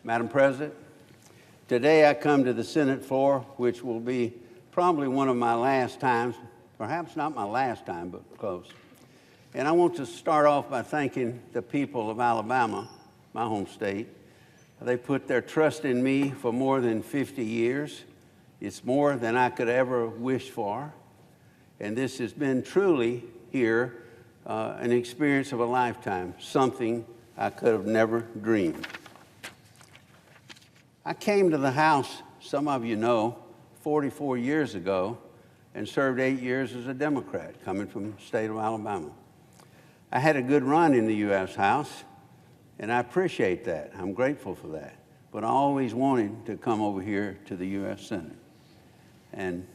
Madam President, today I come to the Senate floor, which will be probably one of my last times, perhaps not my last time, but close. And I want to start off by thanking the people of Alabama, my home state. They put their trust in me for more than 50 years. It's more than I could ever wish for. And this has been truly here an experience of a lifetime, something I could have never dreamed. I came to the House, some of you know, 44 years ago and served 8 years as a Democrat coming from the state of Alabama. I had a good run in the U.S. House, and I appreciate that. I'm grateful for that. But I always wanted to come over here to the U.S. Senate. And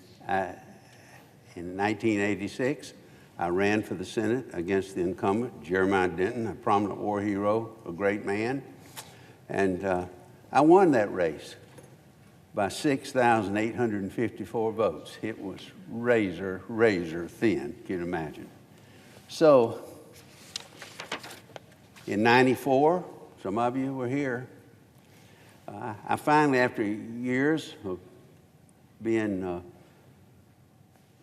in 1986, I ran for the Senate against the incumbent, Jeremiah Denton, a prominent war hero, a great man. And I won that race by 6,854 votes. It was razor thin, you can imagine. So, in 94, some of you were here, I finally, after years of being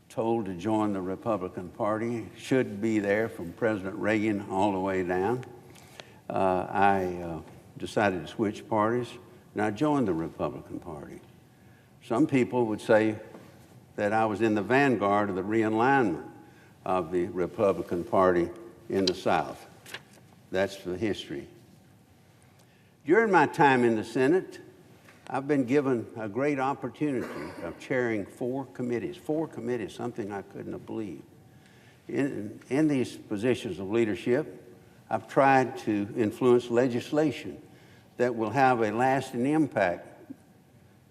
told to join the Republican Party, should be there from President Reagan all the way down, I decided to switch parties, and I joined the Republican Party. Some people would say that I was in the vanguard of the realignment of the Republican Party in the South. That's the history. During my time in the Senate, I've been given a great opportunity of chairing four committees, something I couldn't have believed. In these positions of leadership, I've tried to influence legislation that will have a lasting impact,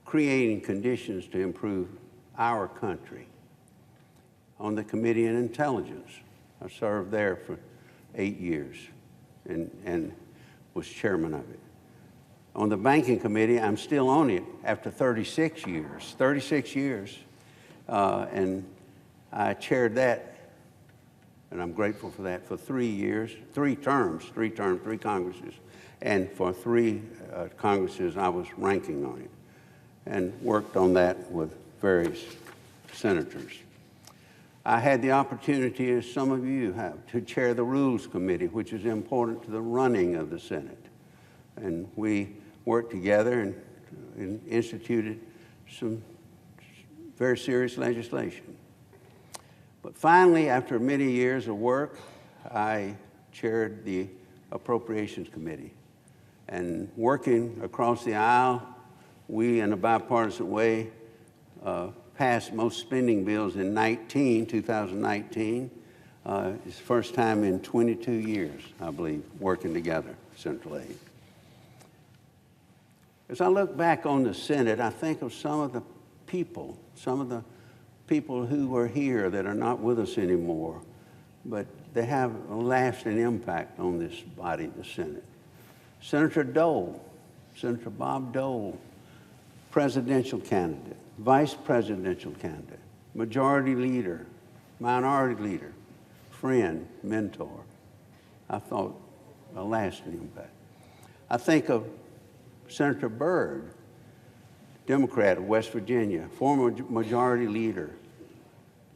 creating conditions to improve our country. On the Committee on Intelligence, I served there for 8 years and was chairman of it. On the Banking Committee, I'm still on it after 36 years. And I chaired that, and I'm grateful for that, for 3 years, three Congresses. And for three Congresses, I was ranking on it and worked on that with various senators. I had the opportunity, as some of you have, to chair the Rules Committee, which is important to the running of the Senate. And we worked together and instituted some very serious legislation. But finally, after many years of work, I chaired the Appropriations Committee. And working across the aisle, we, in a bipartisan way, passed most spending bills in 2019. It's the first time in 22 years, I believe, working together, Central Aid. As I look back on the Senate, I think of some of the people who were here that are not with us anymore, but they have a lasting impact on this body, the Senate. Senator Bob Dole, presidential candidate, vice presidential candidate, majority leader, minority leader, friend, mentor. I thought a lasting impact. I think of Senator Byrd, Democrat of West Virginia, former majority leader,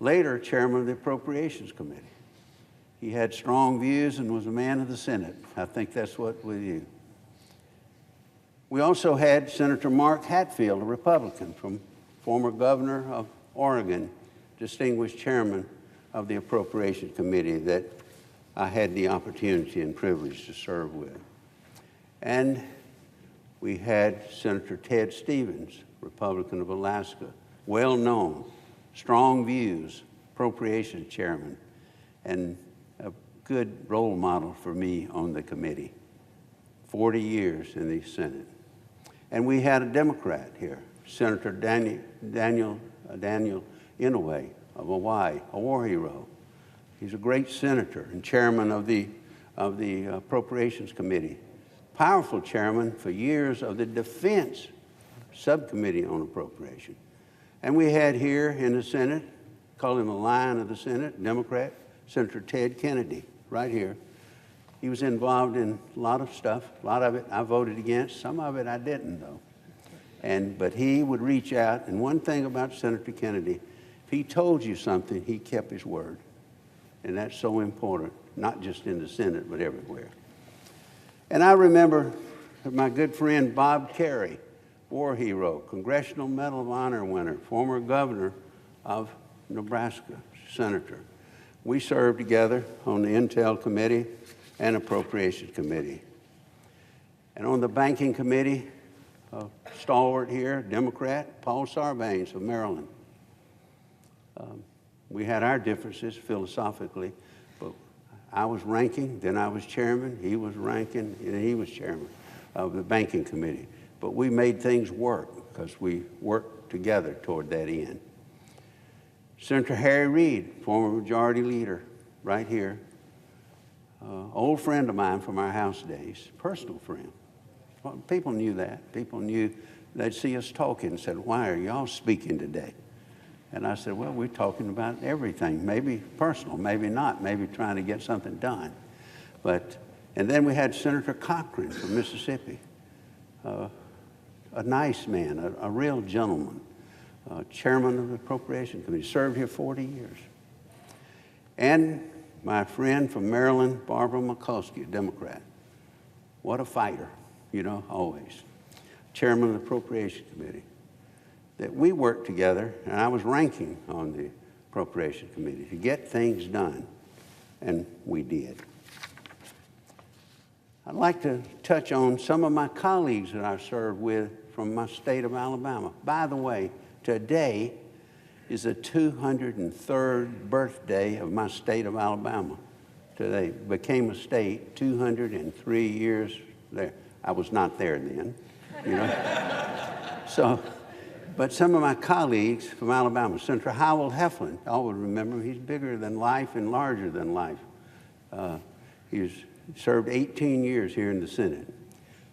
later chairman of the Appropriations Committee. He had strong views and was a man of the Senate. I think that's what we do. We also had Senator Mark Hatfield, a Republican, former governor of Oregon, distinguished chairman of the Appropriations Committee that I had the opportunity and privilege to serve with. And we had Senator Ted Stevens, Republican of Alaska, well-known, strong views, appropriations chairman, and a good role model for me on the committee. 40 years in the Senate. And we had a Democrat here, Senator Daniel Inouye of Hawaii, a war hero. He's a great senator and chairman of the Appropriations Committee. Powerful chairman for years of the Defense Subcommittee on Appropriation. And we had here in the Senate, call him a lion of the Senate, Democrat, Senator Ted Kennedy, right here. He was involved in a lot of stuff. A lot of it I voted against. Some of it I didn't, though. But he would reach out, and one thing about Senator Kennedy, if he told you something, he kept his word. And that's so important, not just in the Senate, but everywhere. And I remember my good friend Bob Kerrey, war hero, Congressional Medal of Honor winner, former governor of Nebraska, senator. We served together on the Intel Committee and Appropriations Committee. And on the Banking Committee, a stalwart here, Democrat, Paul Sarbanes of Maryland. We had our differences philosophically, but I was ranking, then I was chairman, he was ranking, and he was chairman of the Banking Committee. But we made things work because we worked together toward that end. Senator Harry Reid, former majority leader, right here, old friend of mine from our House days, personal friend. Well, people knew that. People knew they'd see us talking and said, "Why are y'all speaking today?" And I said, "Well, we're talking about everything, maybe personal, maybe not, maybe trying to get something done." And then we had Senator Cochran from Mississippi, a nice man, a real gentleman, chairman of the Appropriations Committee, served here 40 years. And my friend from Maryland, Barbara McCoskey, a Democrat. What a fighter, always. Chairman of the Appropriations Committee. That we worked together, and I was ranking on the Appropriations Committee to get things done, and we did. I'd like to touch on some of my colleagues that I served with from my state of Alabama. By the way, today is the 203rd birthday of my state of Alabama. Today became a state 203 years there. I was not there then, But some of my colleagues from Alabama, Senator Howell Heflin, y'all would remember, he's bigger than life and larger than life. He served 18 years here in the Senate.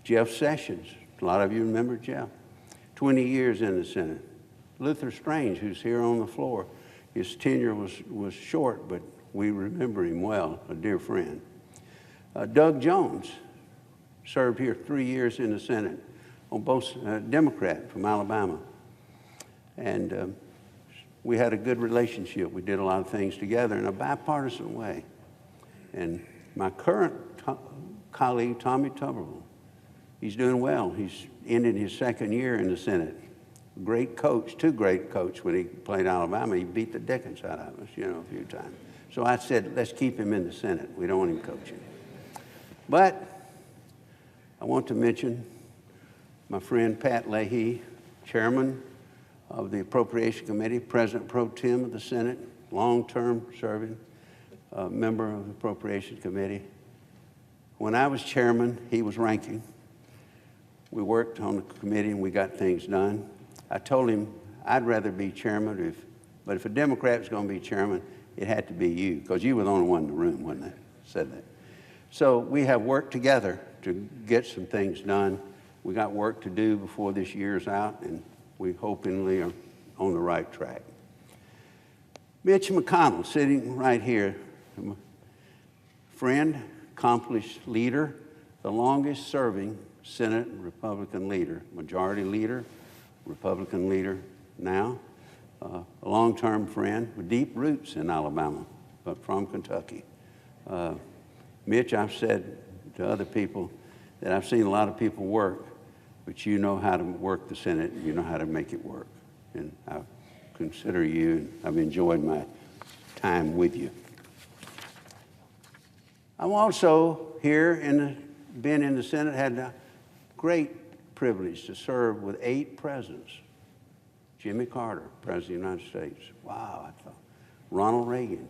Jeff Sessions, a lot of you remember Jeff, 20 years in the Senate. Luther Strange, who's here on the floor, his tenure was short, but we remember him well, a dear friend. Doug Jones served here 3 years in the Senate, on both Democrat from Alabama. And we had a good relationship. We did a lot of things together in a bipartisan way. And my current colleague, Tommy Tuberville, he's doing well. He's ended his second year in the Senate. Great coach, too great coach when he played Alabama. He beat the dickens out of us, a few times. So I said, let's keep him in the Senate. We don't want him coaching. But I want to mention my friend Pat Leahy, chairman of the Appropriation Committee, President Pro Tem of the Senate, long-term serving member of the Appropriations Committee. When I was chairman, he was ranking. We worked on the committee and we got things done. I told him I'd rather be chairman, but if a Democrat was going to be chairman, it had to be you, because you were the only one in the room when they said that. So we have worked together to get some things done. We got work to do before this year's out, and we hopefully are on the right track. Mitch McConnell, sitting right here, friend, accomplished leader, the longest serving Senate Republican leader, majority leader, Republican leader now, a long-term friend with deep roots in Alabama, but from Kentucky. Mitch, I've said to other people that I've seen a lot of people work, but you know how to work the Senate, you know how to make it work. And I consider you, and I've enjoyed my time with you. I'm also here, been in the Senate, had the great privilege to serve with 8 presidents. Jimmy Carter, President of the United States. Wow, I thought. Ronald Reagan,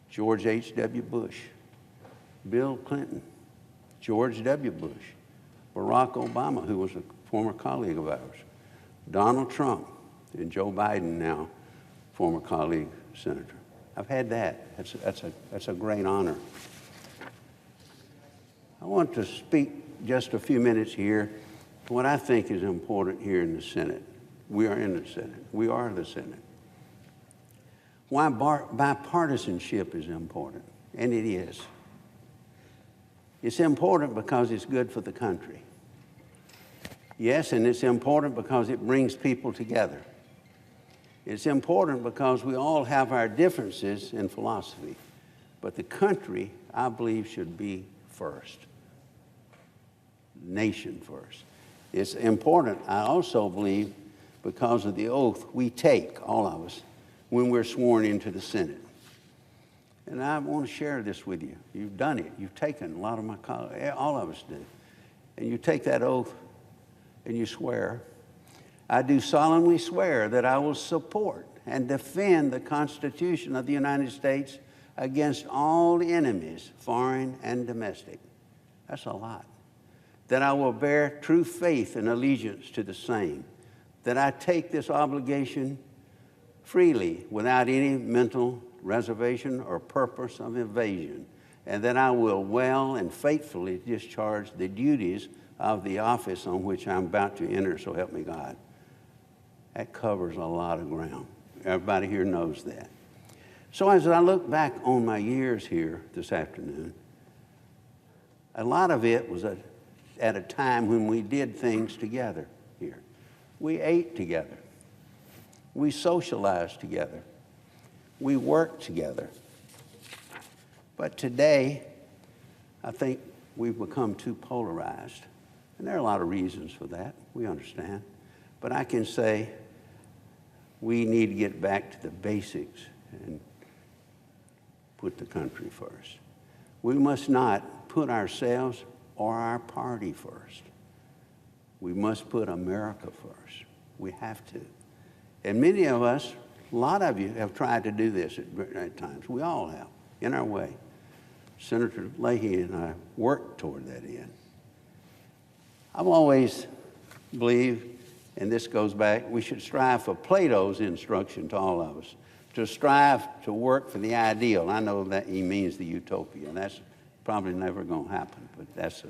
George H.W. Bush, Bill Clinton, George W. Bush, Barack Obama, who was a former colleague of ours, Donald Trump, and Joe Biden now, former colleague, senator. I've had that. That's a great honor. I want to speak just a few minutes here to what I think is important here in the Senate. We are in the Senate. We are the Senate. Why bipartisanship is important, and it is. It's important because it's good for the country. Yes, and it's important because it brings people together. It's important because we all have our differences in philosophy. But the country, I believe, should be first. Nation first. It's important, I also believe, because of the oath we take, all of us, when we're sworn into the Senate. And I want to share this with you. You've done it. You've taken, a lot of my colleagues, all of us do. And you take that oath and you swear, I do solemnly swear that I will support and defend the Constitution of the United States against all enemies, foreign and domestic. That's a lot. That I will bear true faith and allegiance to the same. That I take this obligation freely without any mental reservation or purpose of evasion. And that I will well and faithfully discharge the duties of the office on which I'm about to enter, so help me God. That covers a lot of ground. Everybody here knows that. So as I look back on my years here this afternoon, a lot of it was at a time when we did things together here. We ate together. We socialized together. We worked together. But today, I think we've become too polarized. And there are a lot of reasons for that. We understand. But I can say we need to get back to the basics and put the country first. We must not put ourselves or our party first. We must put America first. We have to. And many of us, a lot of you have tried to do this at times. We all have, in our way. Senator Leahy and I worked toward that end. I've always believed, and this goes back, we should strive for Plato's instruction to all of us, to strive to work for the ideal. I know that he means the utopia, and that's probably never going to happen, but that's a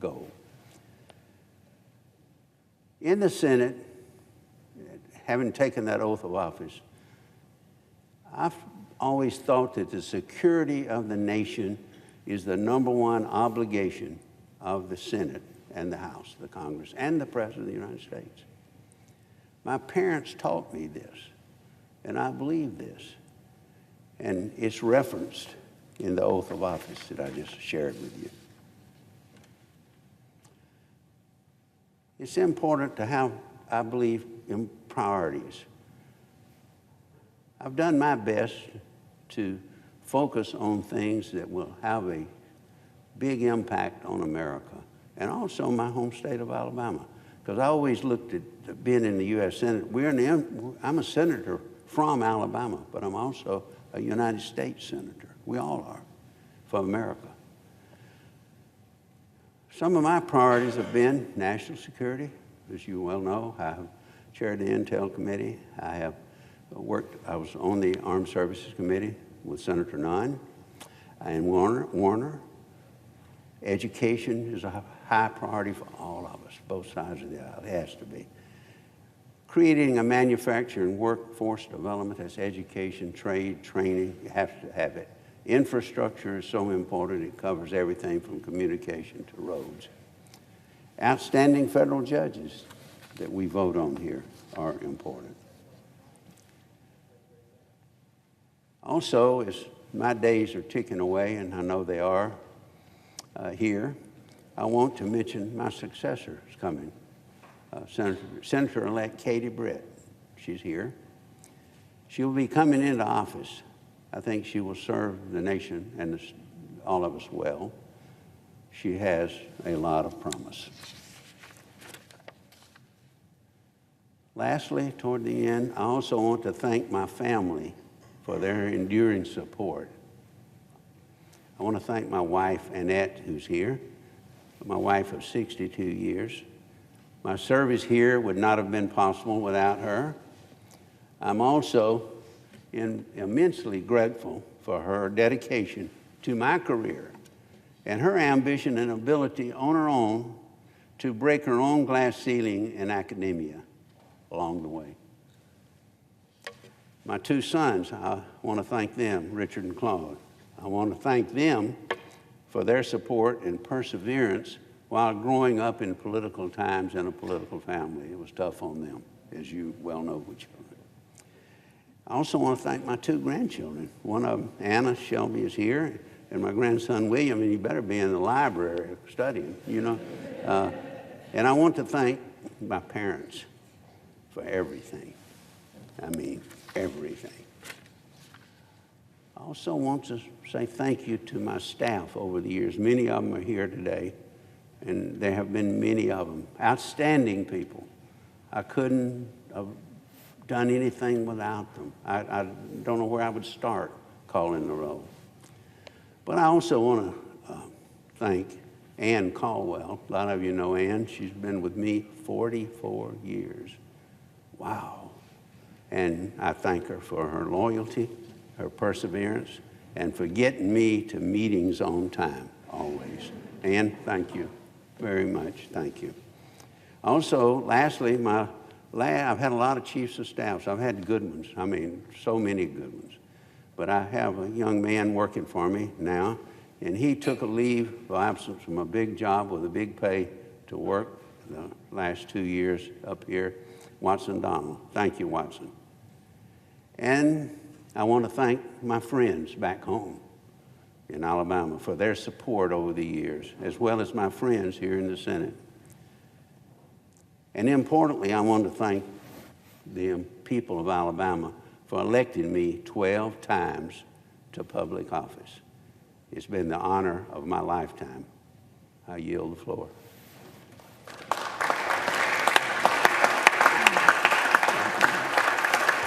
goal. In the Senate, having taken that oath of office, I've always thought that the security of the nation is the number one obligation of the Senate and the House, the Congress, and the President of the United States. My parents taught me this, and I believe this. And it's referenced in the oath of office that I just shared with you. It's important to have, I believe, priorities. I've done my best to focus on things that will have a big impact on America, and also my home state of Alabama, because I always looked at being in the U.S. Senate. I'm a senator from Alabama, but I'm also a United States senator. We all are, for America. Some of my priorities have been national security. As you well know, I have chaired the Intel Committee. I was on the Armed Services Committee with Senator Nunn and Warner. Education is a high priority for all of us, both sides of the aisle. It has to be. Creating a manufacturing workforce development, that's education, trade, training, you have to have it. Infrastructure is so important, it covers everything from communication to roads. Outstanding federal judges that we vote on here are important. Also, as my days are ticking away, and I know they are here, I want to mention my successor is coming, Senator-elect Katie Britt. She's here. She will be coming into office. I think she will serve the nation and all of us well. She has a lot of promise. Lastly, toward the end, I also want to thank my family for their enduring support. I want to thank my wife, Annette, who's here, my wife of 62 years. My service here would not have been possible without her. I'm also immensely grateful for her dedication to my career and her ambition and ability on her own to break her own glass ceiling in academia along the way. My two sons, I want to thank them, Richard and Claude. I want to thank them for their support and perseverance while growing up in political times in a political family. It was tough on them, as you well know, with children. I also want to thank my two grandchildren. One of them, Anna Shelby, is here, and my grandson, William, and he better be in the library studying, you know. And I want to thank my parents for everything. I mean, everything. I also want to say thank you to my staff over the years. Many of them are here today, and there have been many of them. Outstanding people. I couldn't have done anything without them. I don't know where I would start calling the roll. But I also want to thank Ann Caldwell. A lot of you know Ann. She's been with me 44 years. Wow. And I thank her for her loyalty, her perseverance, and for getting me to meetings on time, always. Ann, thank you very much. Thank you. Also, lastly, I've had a lot of chiefs of staffs. I've had good ones. I mean, so many good ones. But I have a young man working for me now, and he took a leave of absence from a big job with a big pay to work the last 2 years up here, Watson Donald. Thank you, Watson. And I want to thank my friends back home in Alabama for their support over the years, as well as my friends here in the Senate. And importantly, I want to thank the people of Alabama for electing me 12 times to public office. It's been the honor of my lifetime. I yield the floor.